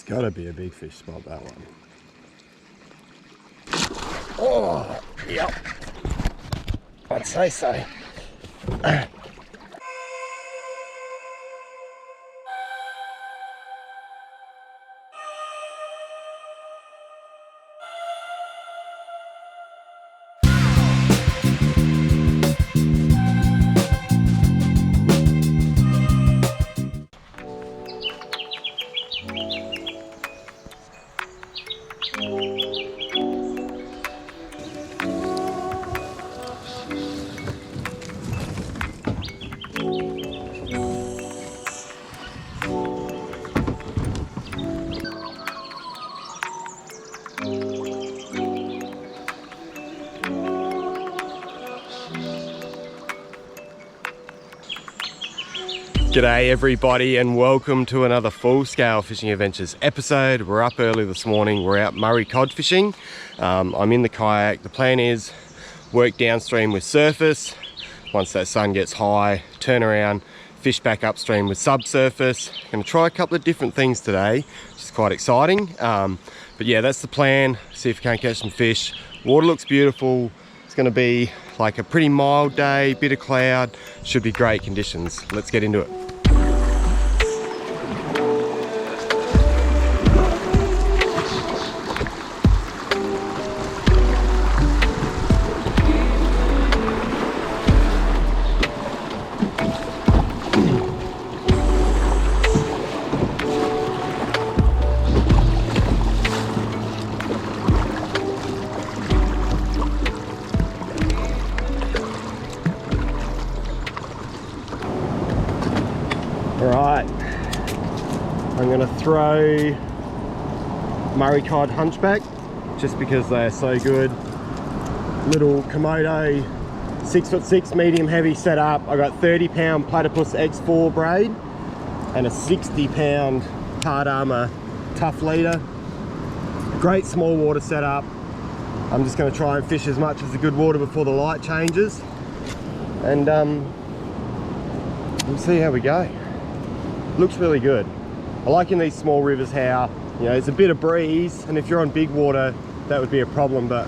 It's gotta be a big fish spot, that one. Oh, yep. I'd say so. G'day everybody and welcome to another full-scale fishing adventures episode. We're up early this morning. We're out Murray cod fishing. I'm in the kayak. The plan is work downstream with surface. Once that sun gets high, turn around, fish back upstream with subsurface. I'm going to try a couple of different things today, which is quite exciting. But yeah, that's the plan. See if we can't catch some fish. Water looks beautiful. It's going to be like a pretty mild day, bit of cloud. Should be great conditions. Let's get into it. Alright, I'm going to throw Murray cod hunchback just because they're so good. Little Komodo 6'6" medium heavy setup. I got 30-pound Platypus X4 braid and a 60-pound hard armor tough leader. Great small water setup. I'm just going to try and fish as much as the good water before the light changes, and we'll see how we go. Looks really good. I like in these small rivers how, you know, there's a bit of breeze, and if you're on big water that would be a problem, but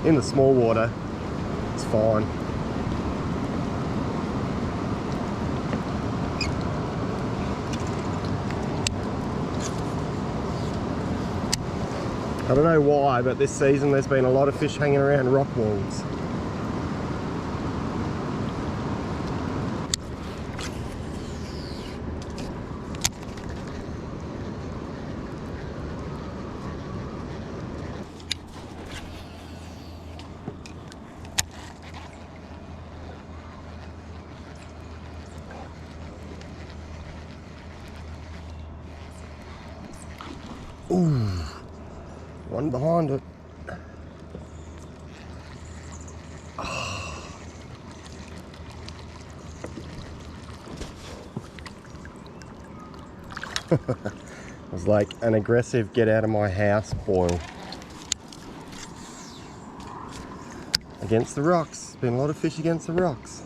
in the small water it's fine. I don't know why, but this season there's been a lot of fish hanging around rock walls. Ooh, one behind it. Oh. It was like an aggressive get out of my house boil. Against the rocks. Been a lot of fish against the rocks.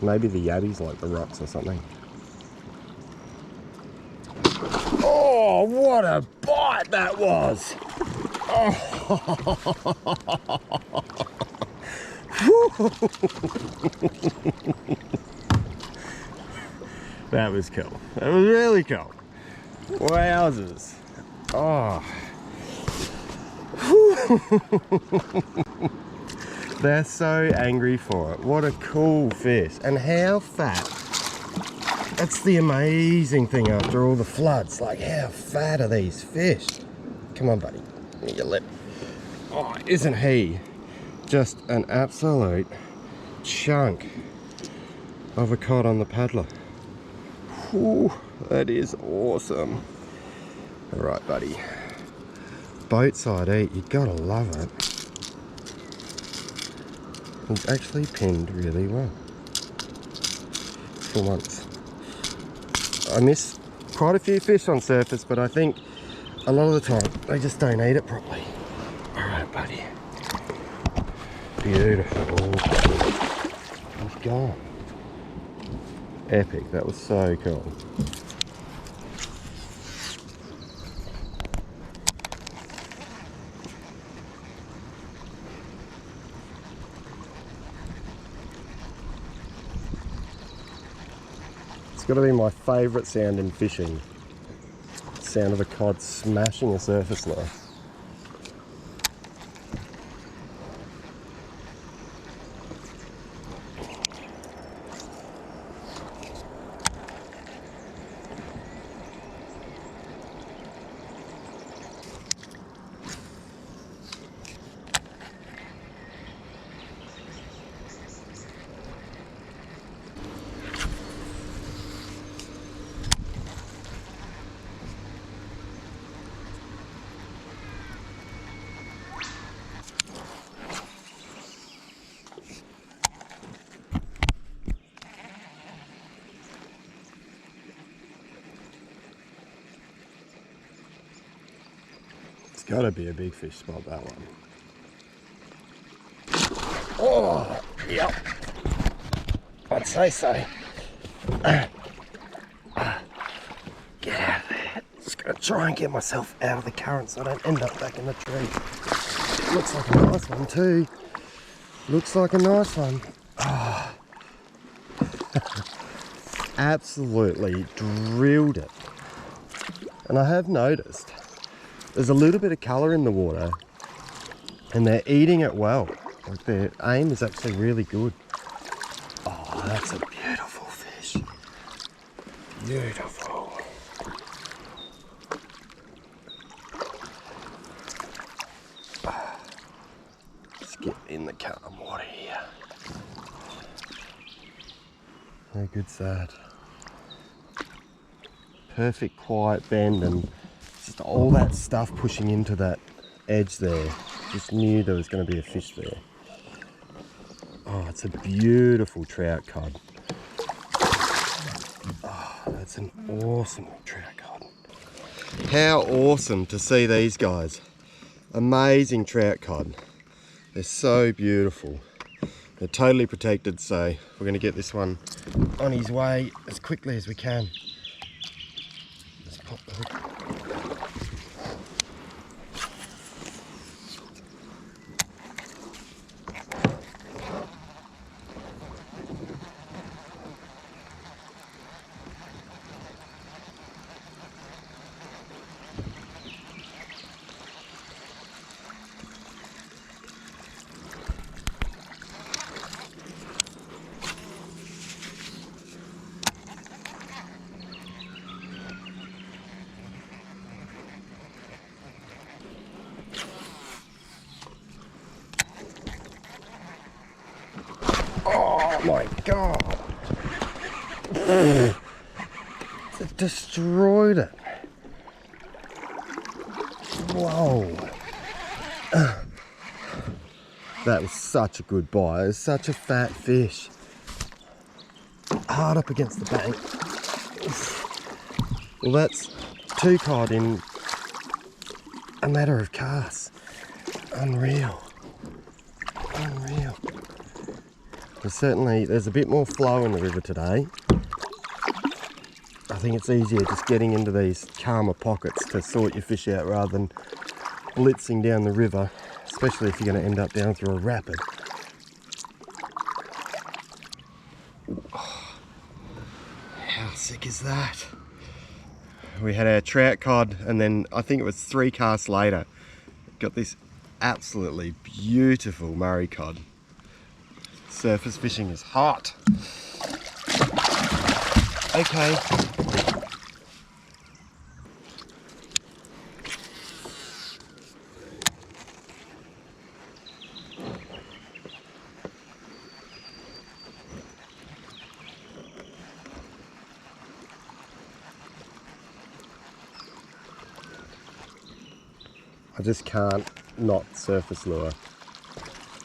Maybe the yabbies like the rocks or something. Oh, what a bite that was! Oh. That was cool. That was really cool. Wowzers. Oh. They're so angry for it. What a cool fish. And how fat. That's the amazing thing after all the floods. Like, how fat are these fish? Come on, buddy. Give me your lip. Oh, isn't he just an absolute chunk of a cod on the paddler? Whew, that is awesome. All right, buddy. Boat side eat. You gotta love it. He's actually pinned really well. For once. I miss quite a few fish on surface, but I think a lot of the time they just don't eat it properly. All right, buddy. Beautiful. He's gone. epic. That was so cool. It's got to be my favourite sound in fishing. The sound of a cod smashing a surface lure. Gotta be a big fish spot, that one. Oh, yep. I'd say so. Get out of there. Just gonna try and get myself out of the current so I don't end up back in the tree. Looks like a nice one too. Looks like a nice one. Oh. Absolutely drilled it. And I have noticed there's a little bit of colour in the water and they're eating it well. Like their aim is actually really good. Oh, that's a beautiful fish. Beautiful. Let's get in the calm water here. How good's that? Perfect quiet bend and just all that stuff pushing into that edge there. Just knew there was going to be a fish there. Oh, it's a beautiful trout cod. Oh, that's an awesome trout cod. How awesome to see these guys. Amazing trout cod. They're so beautiful. They're totally protected, so we're going to get this one on his way as quickly as we can. Let's pop the hook. Oh my God. It destroyed it. Whoa. That was such a good bite. It was such a fat fish. Hard up against the bank. Well, that's 2 cod in a matter of casts. Unreal. Unreal. There's a bit more flow in the river today. I think it's easier just getting into these calmer pockets to sort your fish out rather than blitzing down the river, especially if you're going to end up down through a rapid. Oh, how sick is that? We had our trout cod and then I think it was 3 casts later, got this absolutely beautiful Murray cod. Surface fishing is hot. Okay. I just can't not surface lure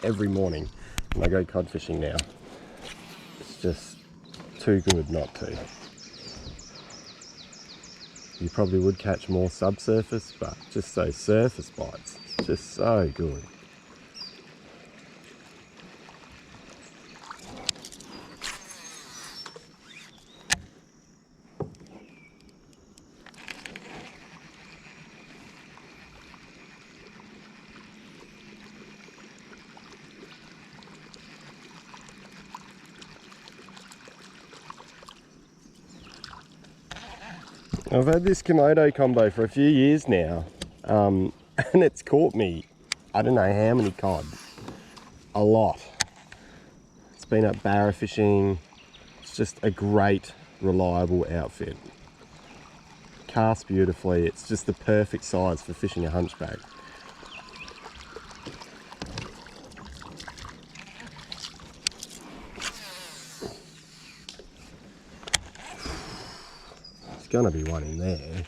every morning when I go cod fishing now. It's just too good not to. You probably would catch more subsurface, but just those surface bites, it's just so good. I've had this Komodo combo for a few years now, and it's caught me, I don't know how many cod. A lot. It's been up barra fishing. It's just a great, reliable outfit. Casts beautifully. It's just the perfect size for fishing a hunchback. There's gonna be one in there.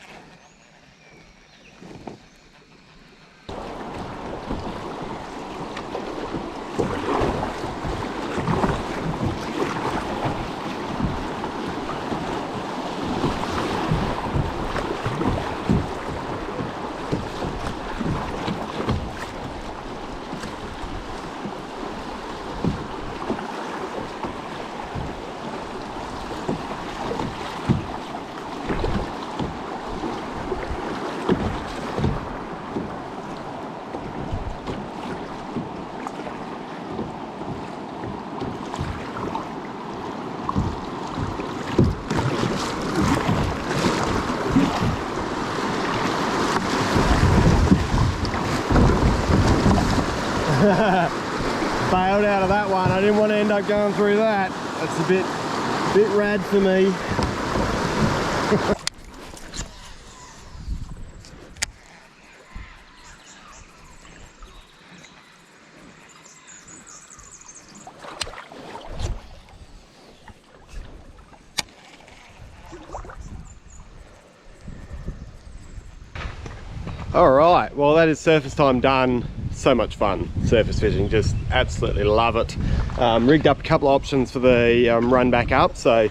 Bailed out of that one. I didn't want to end up going through that. That's a bit rad for me. All right, well that is surface time done. So much fun surface fishing, just absolutely love it. Rigged up a couple of options for the run back up. So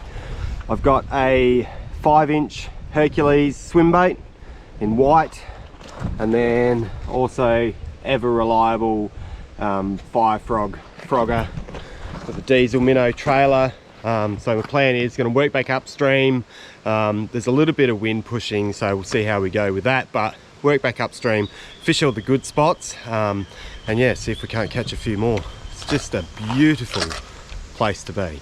I've got a 5-inch Hercules swim bait in white, and then also ever reliable Fire Frogger with a diesel minnow trailer. So my plan is going to work back upstream. There's a little bit of wind pushing, so we'll see how we go with that, but work back upstream, fish all the good spots, and yeah, see if we can't catch a few more. It's just a beautiful place to be.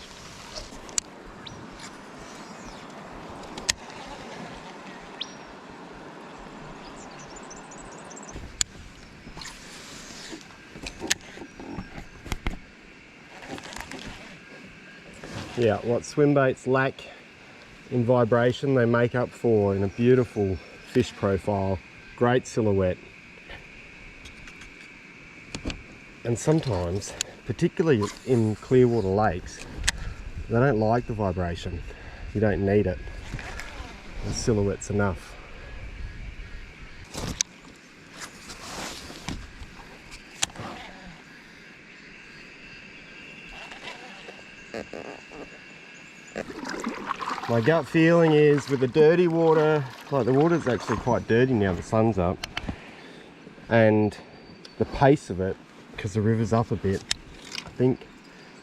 Yeah, what swim baits lack in vibration, they make up for in a beautiful fish profile. Great silhouette. And sometimes, particularly in clear water lakes, they don't like the vibration. You don't need it. The silhouette's enough. My gut feeling is with the dirty water, like the water's actually quite dirty now, the sun's up, and the pace of it, because the river's up a bit, I think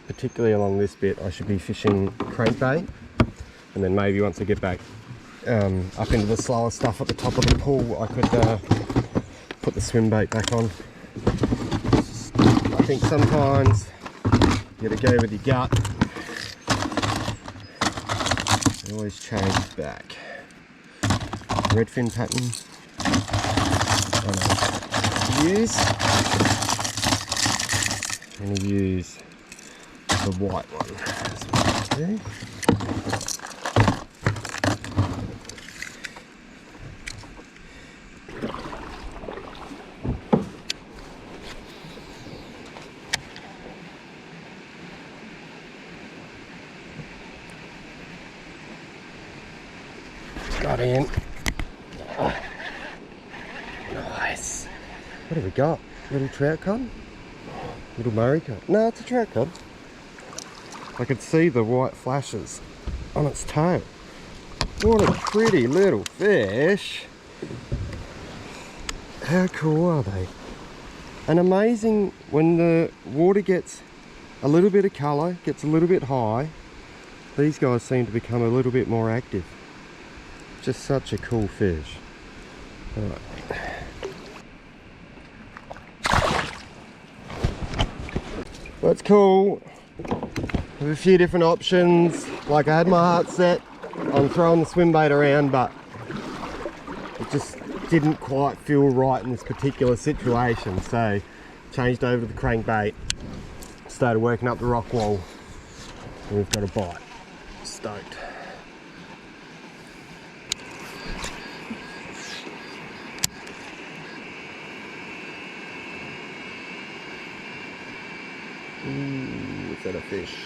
particularly along this bit I should be fishing crankbait, and then maybe once I get back up into the slower stuff at the top of the pool, I could put the swim bait back on. I think sometimes you gotta go with your gut. Always change back. Redfin pattern. I'm going to use the white one. That's what I'm going to do. Got in. Oh, nice. What have we got? Little trout cod? Little Murray cod? No, it's a trout cod. I could see the white flashes on its tail. What a pretty little fish. How cool are they? And amazing when the water gets a little bit of colour, gets a little bit high, these guys seem to become a little bit more active. Just such a cool fish. All right. Well, it's cool. I have a few different options. Like I had my heart set on throwing the swim bait around, but it just didn't quite feel right in this particular situation. So changed over to the crankbait, started working up the rock wall, and we've got a bite. Stoked. Ooh, is that a fish?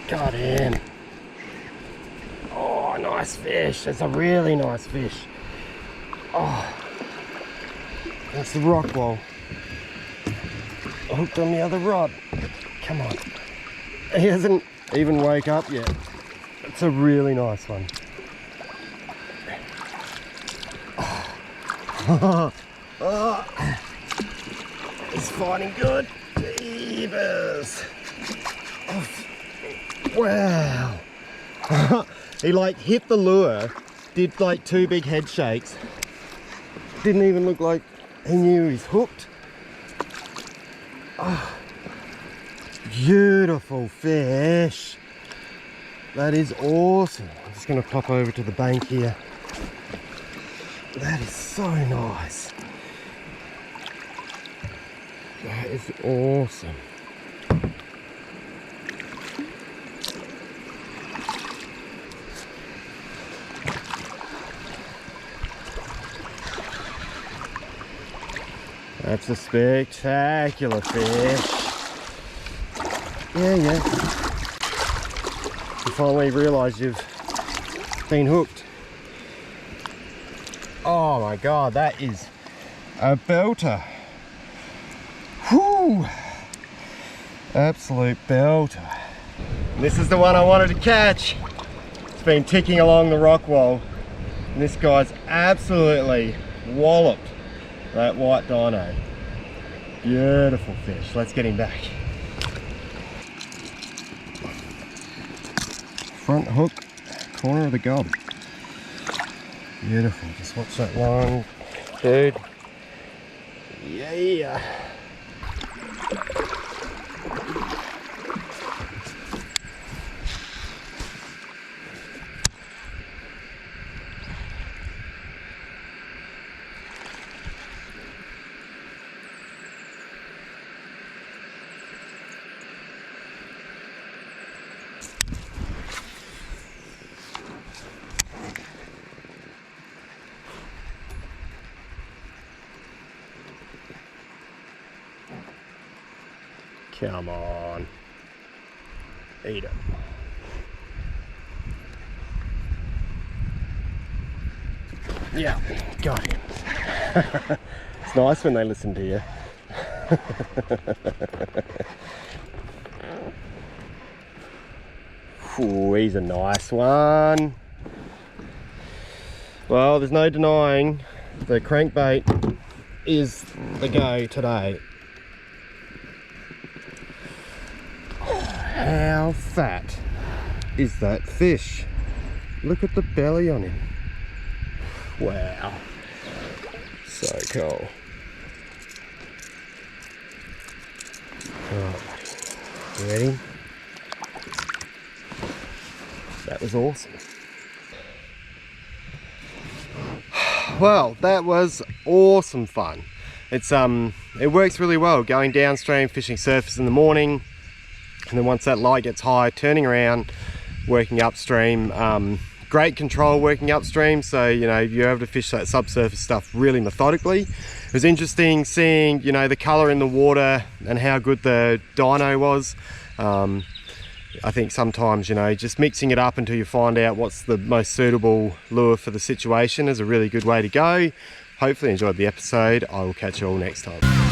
Got him. Oh, nice fish. That's a really nice fish. Oh, that's the rock wall. Hooked on the other rod. Come on. He hasn't even woke up yet. It's a really nice one. Oh, he's fighting good. Jeebus. Oh, wow. He like hit the lure, did like 2 big head shakes. Didn't even look like he knew he's hooked. Oh, beautiful fish. That is awesome. I'm just going to pop over to the bank here. That is so nice. That is awesome. That's a spectacular fish. Yeah. You finally realise you've been hooked. Oh my God, that is a belter. Whoo! Absolute belter. This is the one I wanted to catch. It's been ticking along the rock wall. And this guy's absolutely walloped that white dino. Beautiful fish. Let's get him back. Front hook, corner of the gob. Beautiful. Just watch that long dude. Yeah. Come on. Eat it. Yeah, got him. It's nice when they listen to you. Ooh, he's a nice one. Well, there's no denying the crankbait is the go today. How fat is that fish? Look at the belly on him. Wow. So cool. Alright, you ready? That was awesome. Well, that was awesome fun. It works really well going downstream, fishing surface in the morning, and then once that light gets high, turning around, working upstream. Great control working upstream, so you know you're able to fish that subsurface stuff really methodically. It was interesting seeing the color in the water and how good the dino was. I think sometimes just mixing it up until you find out what's the most suitable lure for the situation is a really good way to go. Hopefully you enjoyed the episode. I will catch you all next time.